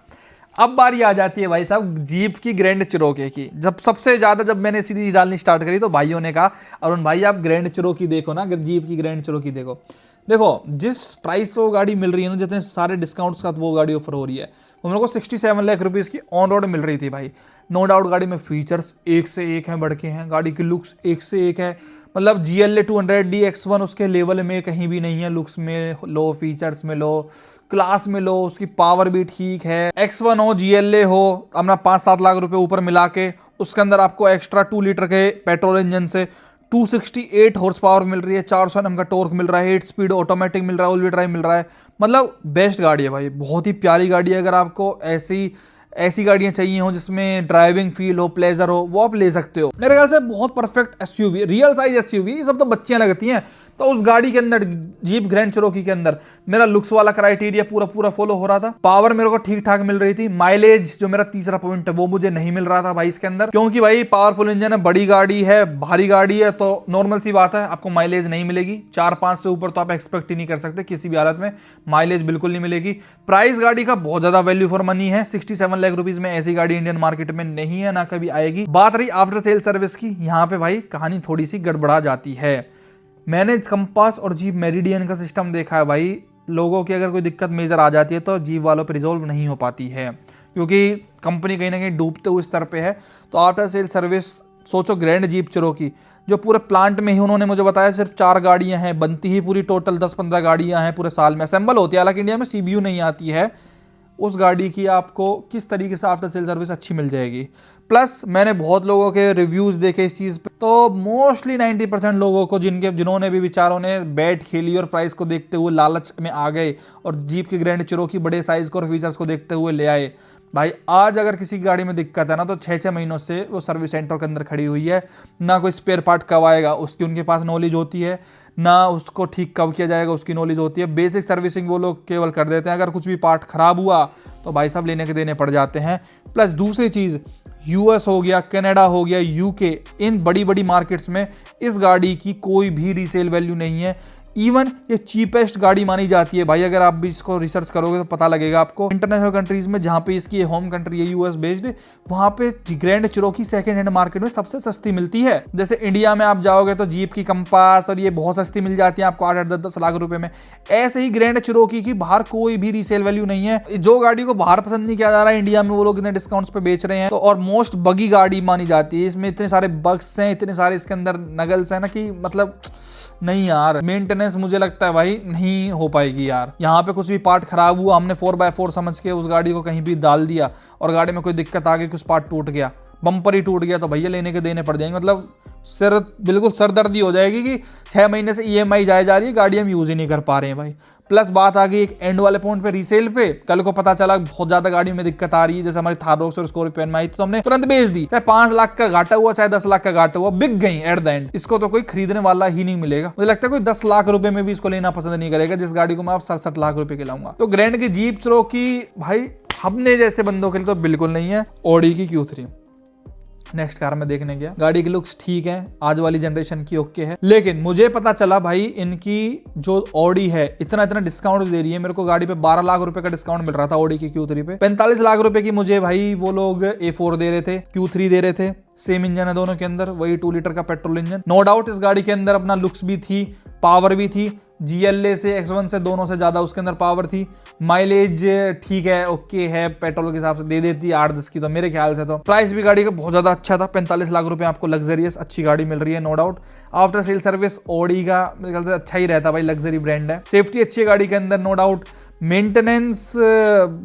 अब बारी आ जाती है भाई साहब जीप की, ग्रैंड चिरोकी की। जब सबसे ज्यादा जब मैंने सीरीज डालनी स्टार्ट करी तो भाइयों ने कहा अरुण भाई आप ग्रैंड चिरोकी देखो ना, जीप की ग्रैंड चिरोकी देखो जिस प्राइस पे वो गाड़ी मिल रही है ना, जितने सारे डिस्काउंट्स का वो गाड़ी ऑफर हो रही है, वो मेरे को 67 लाख रुपीज की ऑन रोड मिल रही थी भाई। नो डाउट गाड़ी में फीचर्स एक से एक हैं, बढ़ के हैं, गाड़ी की लुक्स एक से एक है। मतलब GLA 200D X1 उसके लेवल में कहीं भी नहीं है, लुक्स में लो, फीचर्स में लो, क्लास में लो, उसकी पावर भी ठीक है। X1 हो, GLA हो, अपना 5-7 लाख रुपए ऊपर मिला के, उसके अंदर आपको एक्स्ट्रा 2 लीटर के पेट्रोल इंजन से 268 हॉर्स पावर मिल रही है, 400 Nm का टॉर्क मिल रहा है, 8 स्पीड ऑटोमेटिक मिल रहा है, ऑल व्हील ड्राइव मिल रहा है। मतलब बेस्ट गाड़ी है भाई, बहुत ही प्यारी गाड़ी है। अगर आपको ऐसी गाड़ियां चाहिए हो जिसमें ड्राइविंग फील हो, प्लेजर हो, वो आप ले सकते हो। मेरे ख्याल से बहुत perfect SUV, real size SUV। ये सब तो बच्चियां लगती हैं, तो उस गाड़ी के अंदर, जीप ग्रैंड चिरोकी के अंदर, मेरा लुक्स वाला क्राइटेरिया पूरा पूरा फॉलो हो रहा था। पावर मेरे को ठीक ठाक मिल रही थी। माइलेज जो मेरा तीसरा पॉइंट है वो मुझे नहीं मिल रहा था भाई इसके अंदर, क्योंकि भाई पावरफुल इंजन है, बड़ी गाड़ी है, भारी गाड़ी है, तो नॉर्मल सी बात है आपको माइलेज नहीं मिलेगी। 4-5 से ऊपर तो आप एक्सपेक्ट ही नहीं कर सकते किसी भी हालत में, माइलेज बिल्कुल नहीं मिलेगी। प्राइस गाड़ी का बहुत ज्यादा वैल्यू फॉर मनी है। 67 लाख रुपीज में ऐसी गाड़ी इंडियन मार्केट में नहीं है, ना कभी आएगी। बात रही आफ्टर सेल सर्विस की, यहाँ पे भाई कहानी थोड़ी सी गड़बड़ा जाती है। मैंने कंपास और जीप मेरिडियन का सिस्टम देखा है भाई, लोगों की अगर कोई दिक्कत मेजर आ जाती है तो जीप वालों पे रिजोल्व नहीं हो पाती है, क्योंकि कंपनी कहीं ना कहीं डूबते हुए स्तर पे है। तो आफ्टर सेल सर्विस सोचो, ग्रैंड जीप चिरोकी जो पूरे प्लांट में ही उन्होंने मुझे बताया सिर्फ 4 गाड़ियां हैं, बनती ही पूरी टोटल 10-15 गाड़ियां हैं पूरे साल में, असेंबल होती है, हालांकि इंडिया में सीबीयू नहीं आती है। उस गाड़ी की आपको किस तरीके से आफ्टर सेल सर्विस अच्छी मिल जाएगी। प्लस मैंने बहुत लोगों के रिव्यूज देखे इस चीज़ पे, तो मोस्टली 90% लोगों को जिन्होंने भी बेचारों ने बैट खेली और प्राइस को देखते हुए लालच में आ गए और जीप की ग्रैंड चिरोकी बड़े साइज को और फीचर्स को देखते हुए ले आए। भाई आज अगर किसी गाड़ी में दिक्कत है ना, तो 6-6 महीनों से वो सर्विस सेंटर के अंदर खड़ी हुई है, ना कोई स्पेयर पार्ट कब आएगा उसकी उनके पास नॉलेज होती है, ना उसको ठीक कब किया जाएगा उसकी नॉलेज होती है। बेसिक सर्विसिंग वो लोग केवल कर देते हैं, अगर कुछ भी पार्ट खराब हुआ तो भाई साहब लेने के देने पड़ जाते हैं। प्लस दूसरी चीज़, यूएस हो गया, कनाडा हो गया, यूके, इन बड़ी बड़ी मार्केट्स में इस गाड़ी की कोई भी रीसेल वैल्यू नहीं है। इवन ये चीपेस्ट गाड़ी मानी जाती है भाई, अगर आप भी इसको रिसर्च करोगे तो पता लगेगा आपको। इंटरनेशनल कंट्रीज में जहां पे इसकी होम कंट्री है यूएस बेस्ड, वहां पे grand Cherokee second hand market में सबसे सस्ती मिलती है। जैसे इंडिया में आप जाओगे तो जीप की कंपास और ये बहुत सस्ती मिल जाती है आपको 8-10 लाख रुपए में। ऐसे ही ग्रैंड चिरोकी की बाहर कोई भी रीसेल वैल्यू नहीं है। जो गाड़ी को बाहर पसंद नहीं किया जा रहा है, इंडिया में वो लोग इतने डिस्काउंट्स पे बेच रहे हैं। तो और मोस्ट बगी गाड़ी मानी जाती है, इसमें इतने सारे बग्स हैं, इतने सारे इसके अंदर नगल्स हैं ना, कि मतलब नहीं यार, मेंटेनेंस मुझे लगता है भाई नहीं हो पाएगी यार। यहाँ पे कुछ भी पार्ट खराब हुआ, हमने 4x4 समझ के उस गाड़ी को कहीं भी डाल दिया और गाड़ी में कोई दिक्कत आ गई, कुछ पार्ट टूट गया, बम्पर ही टूट गया, तो भैया लेने के देने पड़ जाएंगे। मतलब बिल्कुल सरदर्दी हो जाएगी कि 6 महीने से ईएमआई जाए जा रही है, गाड़ी हम यूज ही नहीं कर पा रहे हैं भाई। प्लस बात आ गई एक एंड वाले पॉइंट पे, रीसेल पे। कल को पता चला बहुत ज्यादा गाड़ी में दिक्कत आ रही है, जैसे हमारी थार रॉक्स और स्कॉर्पियो में आई, तो हमने तुरंत बेच दी। चाहे 5 लाख का घाटा हुआ, चाहे 10 लाख का घाटा हुआ, बिक गई एट द एंड। इसको तो कोई खरीदने वाला ही नहीं मिलेगा। मुझे लगता है कोई 10 लाख रुपए में भी इसको लेना पसंद नहीं करेगा, जिस गाड़ी को मैं आप 67 लाख रुपए की लाऊंगा। तो ग्रैंड की जीप चिरोकी भाई हमने जैसे बंदों के लिए तो बिल्कुल नहीं है। ऑडी की Q3 नेक्स्ट कार में देखने गया, गाड़ी की लुक्स ठीक है, आज वाली जनरेशन की ओके है, लेकिन मुझे पता चला भाई इनकी जो ऑडी है इतना डिस्काउंट दे रही है। मेरे को गाड़ी पे 12 लाख रुपए का डिस्काउंट मिल रहा था ऑडी की Q3 पे। 45 लाख रुपए की मुझे भाई वो लोग A4 दे रहे थे, Q3 दे रहे थे। सेम इंजन है दोनों के अंदर, वही 2 लीटर का पेट्रोल इंजन। नो डाउट इस गाड़ी के अंदर अपना लुक्स भी थी, पावर भी थी, GLA से X1 से दोनों से ज्यादा उसके अंदर पावर थी। माइलेज ठीक है, ओके है, पेट्रोल के हिसाब से दे देती है 8-10 की तो मेरे ख्याल से। तो प्राइस भी गाड़ी का बहुत ज्यादा अच्छा था, 45 लाख रुपए आपको लग्जरियस अच्छी गाड़ी मिल रही है, no doubt. After sale service Audi का मेरे ख्याल से अच्छा ही रहता भाई, लग्जरी ब्रांड है। सेफ्टी अच्छी है गाड़ी के अंदर, नो डाउट। मेंटेनेंस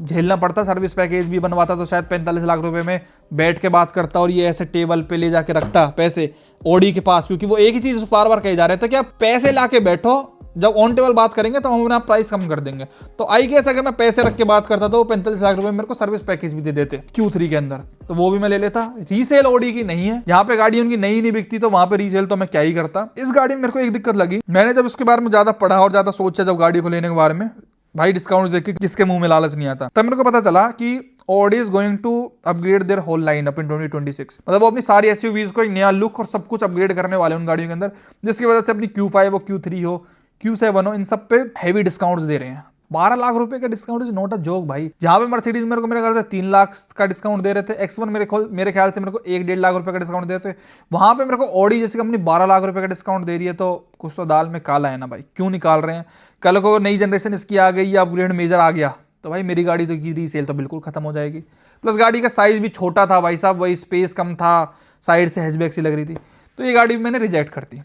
झेलना पड़ता, सर्विस पैकेज भी बनवाता तो शायद 45 लाख रुपए में बैठ के बात करता और ये ऐसे टेबल पे ले जाके रखता पैसे ऑडी के पास, क्योंकि वो एक ही चीज बार बार कहे जा रहे थे कि आप पैसे ला के बैठो, जब ऑन टेबल बात करेंगे तो हम अपना प्राइस कम कर देंगे। तो आई गेस अगर मैं पैसे रख के बात करता तो वो 45 लाख रुपए मेरे को सर्विस पैकेज भी दे देते Q3 के अंदर, तो वो भी मैं ले लेता। रीसेल ऑडी की नहीं है, जहां पे गाड़ी उनकी नई नहीं बिकती तो वहां पे रीसेल तो मैं क्या ही करता। इस गाड़ी में मेरे को एक दिक्कत लगी, मैंने जब इसके बारे में ज्यादा पढ़ा और ज्यादा सोचा जब गाड़ी को लेने के बारे में, भाई डिस्काउंट देख के किसके मुंह में लालच नहीं आता, तब मेरे को पता चला कि Audi is going to upgrade their whole line up in 2026। मतलब वो अपनी सारी एसयूवीज को एक नया लुक और सब कुछ अपग्रेड करने वाले उन गाड़ियों के अंदर, जिसकी वजह से अपनी Q5 हो, Q3 हो, Q7 हो, इन सब पे हैवी डिस्काउंट्स दे रहे हैं। 12 लाख रुपए का discount is not a joke भाई। जहां पे मर्सिडीज मेरे ख्याल से 3 लाख का डिस्काउंट दे रहे थे, X1 मेरे ख्याल से मेरे को 1-1.5 लाख रुपए का डिस्काउंट दे रहे थे, वहां पे मेरे को ऑडी जैसी कंपनी 12 लाख रुपए का डिस्काउंट दे रही है। तो कुछ तो दाल में काला है ना भाई, क्यों निकाल रहे हैं। कल को नई जनरेशन इसकी आ गई या अपग्रेड मेजर आ गया तो भाई मेरी गाड़ी तो की रीसेल तो बिल्कुल खत्म हो जाएगी। प्लस गाड़ी का साइज भी छोटा था भाई साहब, वही स्पेस कम था, साइड से हैचबैक सी लग रही थी, तो ये गाड़ी मैंने रिजेक्ट कर दी।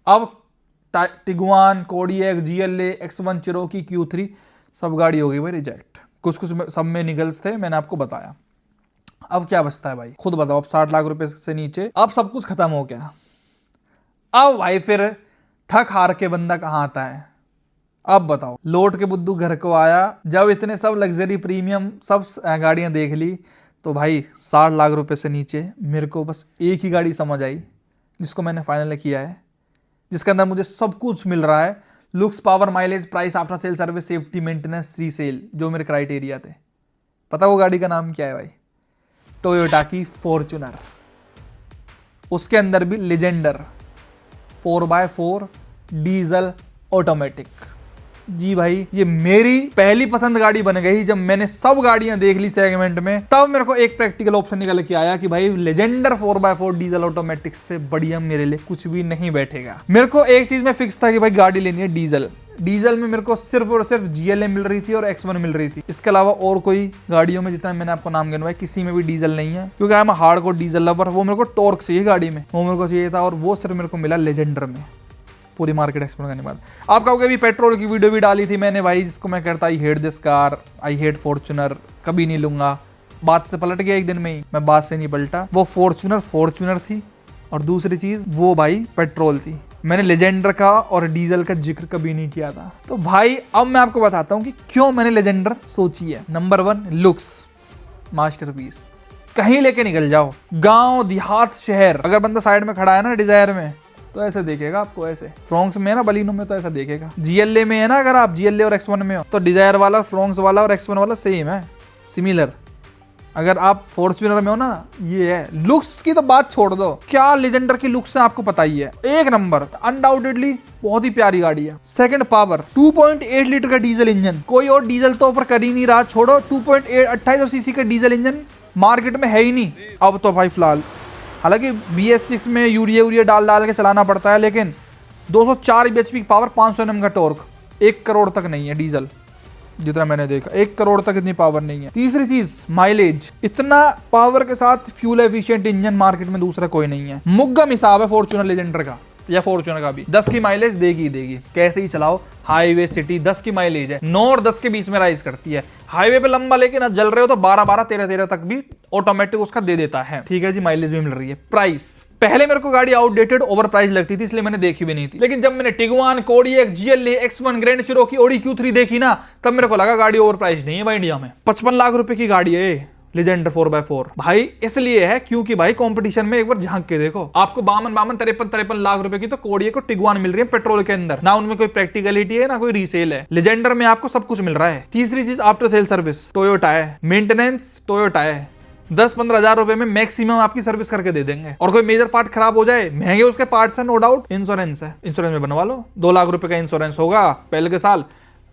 अब Tiguan, Kodiak, GLA, X1, Cherokee, Q3 सब गाड़ी हो गई भाई रिजेक्ट। कुछ सब में निगल्स थे, मैंने आपको बताया। अब क्या बचता है भाई, खुद बताओ। अब 60 लाख रुपए से नीचे अब सब कुछ खत्म हो गया। अब भाई फिर थक हार के बंदा कहाँ आता है, अब बताओ। लौट के बुद्धू घर को आया, जब इतने सब लग्जरी प्रीमियम सब गाड़ियां देख ली तो भाई 60 लाख रुपए से नीचे मेरे को बस एक ही गाड़ी समझ आई जिसको मैंने फाइनल किया है, जिसके अंदर मुझे सब कुछ मिल रहा है, looks, power, mileage, price, after sale service, safety, maintenance, resale, जो मेरे क्राइटेरिया थे। पता वो गाड़ी का नाम क्या है भाई? टोयोटा की फॉर्च्यूनर। उसके अंदर भी लेजेंडर 4x4 डीजल ऑटोमेटिक। जी भाई, ये मेरी पहली पसंद गाड़ी बन गई। जब मैंने सब गाड़ियां देख ली सेगमेंट में, तब मेरे को एक प्रैक्टिकल ऑप्शन निकल के आया कि भाई लेजेंडर 4x4 डीजल ऑटोमेटिक से बढ़िया मेरे लिए कुछ भी नहीं बैठेगा। मेरे को एक चीज में फिक्स था कि भाई गाड़ी लेनी है डीजल। डीजल में मेरे को सिर्फ और सिर्फ GLA मिल रही थी और X1 मिल रही थी। इसके अलावा और कोई गाड़ियों में, जितना मैंने आपको नाम गिनवाया, किसी में भी डीजल नहीं है, क्योंकि I am hardcore diesel lover. वो मेरे को टॉर्क चाहिए गाड़ी में, वो मेरे को चाहिए था, और वो सिर्फ मेरे को मिला लेजेंडर में। पूरी मार्केट एक्सप्लोर करने के बाद आप कहोगे भी पेट्रोल की वीडियो भी डाली थी मैंने भाई, जिसको मैं कहता I hate this car, I hate Fortuner, कभी नहीं लूंगा। बात से पलट गया एक दिन में ही, मैं बात से नहीं पलटा। वो फॉर्च्यूनर थी, और दूसरी चीज वो भाई पेट्रोल थी। मैंने लेजेंडर का और डीजल का जिक्र कभी नहीं किया था। तो भाई अब मैं आपको बताता हूं कि क्यों मैंने लेजेंडर सोची है। Number 1, looks, masterpiece. कहीं लेके निकल जाओ, गांव, देहात, शहर, अगर बंदा साइड में खड़ा है ना डिजायर में, तो ऐसे देखेगा आपको। ऐसे फ्रोंक्स में है ना, बलिनो में, तो ऐसा देखेगा। GLA में है ना, अगर आप GLA और X1 में हो, तो डिजायर वाला, फ्रोंक्स वाला और X1 वाला सेम है, सिमिलर। अगर आप फॉर्च्यूनर में हो ना, ये है। लुक्स की तो बात छोड़ दो, क्या लेजेंडर की लुक्स है आपको पता ही है, एक नंबर, अनडाउटेडली बहुत ही प्यारी गाड़ी है। सेकंड, पावर, 2.8 लीटर का डीजल इंजन। कोई और डीजल तो ऑफर कर ही नहीं रहा, छोड़ो। 2.28 सीसी का डीजल इंजन मार्केट में है ही नहीं अब तो भाई फिलहाल। हालांकि BS6 में यूरिया डाल के चलाना पड़ता है, लेकिन 204 bhp की पावर, 500 Nm का टॉर्क, 1 करोड़ तक नहीं है डीजल, जितना मैंने देखा 1 करोड़ तक इतनी पावर नहीं है। तीसरी चीज, माइलेज। इतना पावर के साथ फ्यूल एफिशिएंट इंजन मार्केट में दूसरा कोई नहीं है। मुग्गम हिसाब है फॉर्च्यूनर लेजेंडर का या फॉर्च्यूनर का भी। 10 की माइलेज देगी, कैसे ही चलाओ। हाईवे, सिटी 10 की माइलेज है, 9 और 10 के बीच में राइज करती है। हाईवे पे लंबा लेके ना जल रहे हो तो 12, 13 तक भी ऑटोमेटिक उसका दे देता है। ठीक है जी, माइलेज भी मिल रही है। प्राइस, पहले मेरे को गाड़ी आउटडेटेड, ओवर प्राइस लगती थी, इसलिए मैंने देखी भी नहीं थी। लेकिन जब मैंने Tiguan, Kodiak, GLA, X1, grand Cherokee, Audi Q3 देखी ना, तब मेरे को लगा गाड़ी ओवर प्राइस नहीं है भाई। इंडिया में 55 लाख रुपए की गाड़ी है लेजेंडर 4x4 भाई। इसलिए है क्योंकि भाई कंपटीशन में एक बार झांक के देखो, आपको 53 लाख रुपए की तो कोडियक को टिगुआन मिल रही है पेट्रोल के अंदर। ना उनमें कोई प्रैक्टिकलिटी है ना कोई रीसेल है। लेजेंडर में आपको सब कुछ मिल रहा है। तीसरी चीज, आफ्टर सेल सर्विस टोयोटा है, मेंटेनेंस टोयोटा है। 10-15 हजार रुपए में मैक्सिमम आपकी सर्विस करके दे देंगे। और कोई मेजर पार्ट खराब हो जाए, महंगे उसके पार्ट्स है नो डाउट। इंश्योरेंस है, इंश्योरेंस में बनवा लो, 2 लाख रुपए का इंश्योरेंस होगा पहले के साल।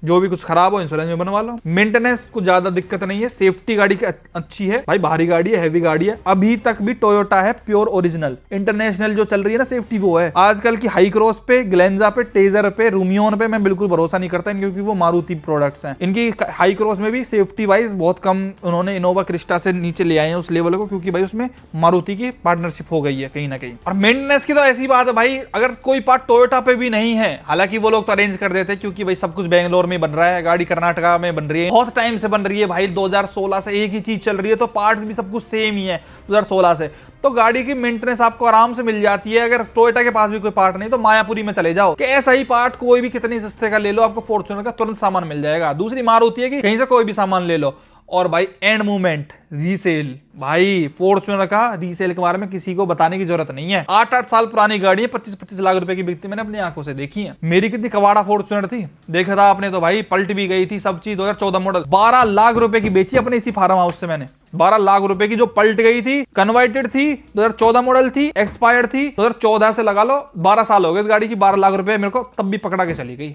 जो भी कुछ खराब हो इंश्योरेंस में बनवा लो। मेंटेनेंस को ज्यादा दिक्कत नहीं है। सेफ्टी गाड़ी की अच्छी है भाई, भारी गाड़ी है, हैवी गाड़ी है। अभी तक भी टोयोटा है प्योर ओरिजिनल। इंटरनेशनल जो चल रही है ना सेफ्टी, वो है। आजकल की हाई क्रॉस पे, ग्लेंजा पे, टेजर पे, रूमियोन पे मैं बिल्कुल भरोसा नहीं करता, क्योंकि वो मारुति प्रोडक्ट्स हैं। इनकी हाई क्रॉस में भी सेफ्टी वाइज बहुत कम उन्होंने इनोवा क्रिस्टा से नीचे ले आए हैं उस लेवल को, क्योंकि भाई उसमें मारुति की पार्टनरशिप हो गई है कहीं ना कहीं। और मेंटेनेंस की तो ऐसी बात है भाई, अगर कोई पार्ट टोयोटा पे भी नहीं है, हालांकि वो लोग तो अरेंज कर देते हैं, क्योंकि भाई सब कुछ बेंगलोर में बन रहा है, गाड़ी कर्नाटका में बन रही है, बहुत टाइम से बन रही है भाई। 2016 से एक ही चीज चल रही है, तो पार्ट्स भी सब कुछ सेम ही है 2016 से। तो गाड़ी की मेंटेनेंस आपको आराम से मिल जाती है। अगर टोयोटा के पास भी कोई पार्ट नहीं तो मायापुरी में चले जाओ, कि ऐसा ही पार्ट कोई भी कितनी सस्ते का ले लो, आपको फॉर्च्यूनर का तुरंत सामान मिल जाएगा। दूसरी मारुति है कि कहीं से कोई भी सामान ले लो। और भाई एंड मूवमेंट, रीसेल, भाई फॉर्च्यूनर का रीसेल के बारे में किसी को बताने की जरूरत नहीं है। 8-8 साल पुरानी गाड़ी है, 25-25 लाख रुपए की बिकती, मैंने अपनी आंखों से देखी है। मेरी कितनी कवाड़ा फॉर्च्यूनर थी, देखा था आपने तो भाई, पलट भी गई थी सब चीज। 2014 मॉडल 12 लाख रुपए की बेची अपने इसी फार्म हाउस से मैंने। 12 लाख रुपए की जो पलट गई थी, कन्वर्टेड थी, 2014 मॉडल थी, एक्सपायर्ड थी, 2014 से लगा लो 12 साल हो गए इस गाड़ी की। 12 लाख रुपए मेरे को तब भी पकड़ा के चली गई।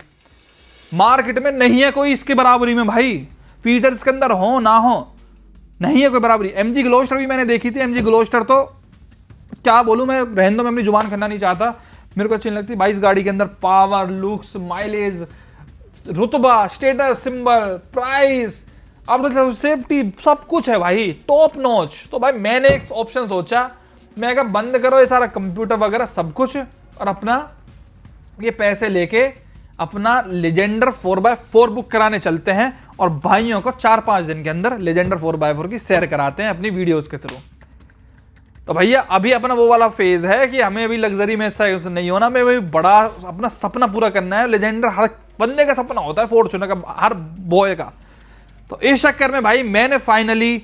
मार्केट में नहीं है कोई इसके बराबरी में भाई, फीचर इसके अंदर हो ना हो, नहीं है कोई बराबरी। MG ग्लोस्टर भी मैंने देखी थी। MG ग्लोस्टर तो क्या बोलूं मैं, रहने दो, मैं अपनी जुबान करना नहीं चाहता, मेरे को अच्छी नहीं लगती भाई। इस गाड़ी के अंदर पावर, लुक्स, माइलेज, रुतबा, स्टेटस सिंबल, प्राइस, अब तो सेफ्टी, सब कुछ है भाई, टॉप नॉच। तो भाई मैंने एक ऑप्शन सोचा, मैं कहा बंद करो ये सारा कंप्यूटर वगैरह सब कुछ, और अपना ये पैसे लेके अपना लेजेंडर 4x4 बुक कराने चलते हैं, और भाइयों को 4-5 दिन के अंदर लेजेंडर 4x4 की शेयर कराते हैं अपनी वीडियोस के थ्रू। तो भैया अभी अपना वो वाला फेज है कि हमें अभी लग्जरी में ऐसा नहीं होना, मैं भाई बड़ा अपना सपना पूरा करना है। लेजेंडर हर बंदे का सपना होता है, फॉर्च्यूनर का, हर बॉय का। तो इस चक्कर में भाई मैंने फाइनली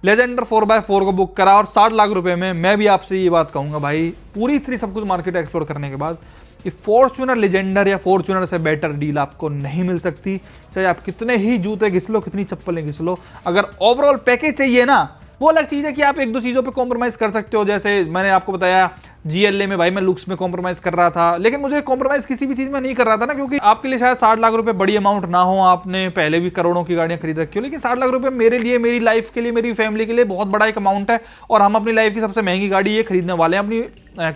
लेजेंडर 4x4 को बुक करा, और 60 लाख रुपए में। मैं भी आपसे ये बात कहूंगा भाई, पूरी इतनी सब कुछ मार्केट एक्सप्लोर करने के बाद कि फॉर्च्यूनर लेजेंडर या फॉर्च्यूनर से बेटर डील आपको नहीं मिल सकती। चाहे आप कितने ही जूते घिस लो, कितनी चप्पलें घिस लो, अगर ओवरऑल पैकेज चाहिए ना, वो अलग चीज़ है कि आप एक दो चीज़ों पे कॉम्प्रोमाइज़ कर सकते हो। जैसे मैंने आपको बताया GLA में भाई मैं लुक्स में कॉम्प्रोमाइज कर रहा था, लेकिन मुझे कॉम्प्रोमाइज किसी भी चीज में नहीं कर रहा था ना, क्योंकि आपके लिए शायद 60 लाख रुपए बड़ी अमाउंट ना हो, आपने पहले भी करोड़ों की गाड़ियां खरीद रखी हो, लेकिन 60 लाख रुपए मेरे लिए, मेरी लाइफ के लिए, मेरी फैमिली के लिए बहुत बड़ा एक अमाउंट है। और हम अपनी लाइफ की सबसे महंगी गाड़ी ये खरीदने वाले हैं अपनी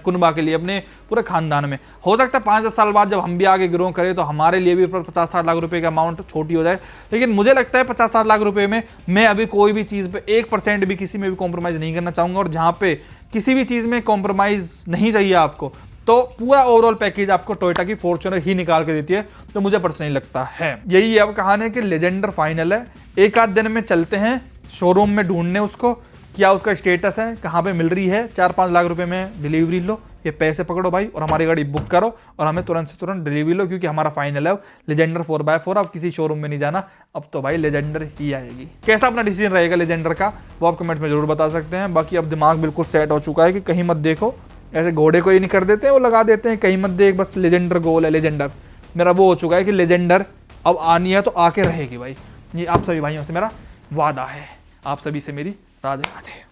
कुनबा के लिए, अपने पूरे खानदान में। हो सकता है 5-10 साल बाद जब हम भी आगे ग्रो करें तो हमारे लिए भी 50-60 लाख रुपए का अमाउंट छोटी हो जाए, लेकिन मुझे लगता है 50-60 लाख रुपए में मैं अभी कोई भी चीज़ पे 1% भी किसी में भी कॉम्प्रोमाइज़ नहीं करना चाहूँगा। और जहाँ पे किसी भी चीज़ में कॉम्प्रोमाइज़ नहीं चाहिए आपको, तो पूरा ओवरऑल पैकेज आपको टोयोटा की फॉर्च्यूनर ही निकाल के देती है, तो मुझे पर्सनली लगता है यही है। अब कहानी है कि लेजेंडर फाइनल है, एक आध दिन में चलते हैं शोरूम में ढूंढने उसको, क्या उसका स्टेटस है, कहाँ पे मिल रही है। 4-5 लाख रुपए में डिलीवरी लो, ये पैसे पकड़ो भाई और हमारी गाड़ी बुक करो और हमें तुरंत से तुरंत डिलीवरी लो, क्योंकि हमारा फाइनल है लेजेंडर 4x4। अब किसी शोरूम में नहीं जाना, अब तो भाई लेजेंडर ही आएगी। कैसा अपना डिसीजन रहेगा लेजेंडर का, वो आप कमेंट में जरूर बता सकते हैं। बाकी अब दिमाग बिल्कुल सेट हो चुका है कि कहीं मत देखो, ऐसे घोड़े को ही नहीं कर देते, वो लगा देते हैं कहीं मत देख, बस लेजेंडर गोल है। लेजेंडर मेरा वो हो चुका है कि लेजेंडर अब आनी है तो आके रहेगी भाई, ये आप सभी भाइयों से मेरा वादा है, आप सभी से मेरी राधे राधे।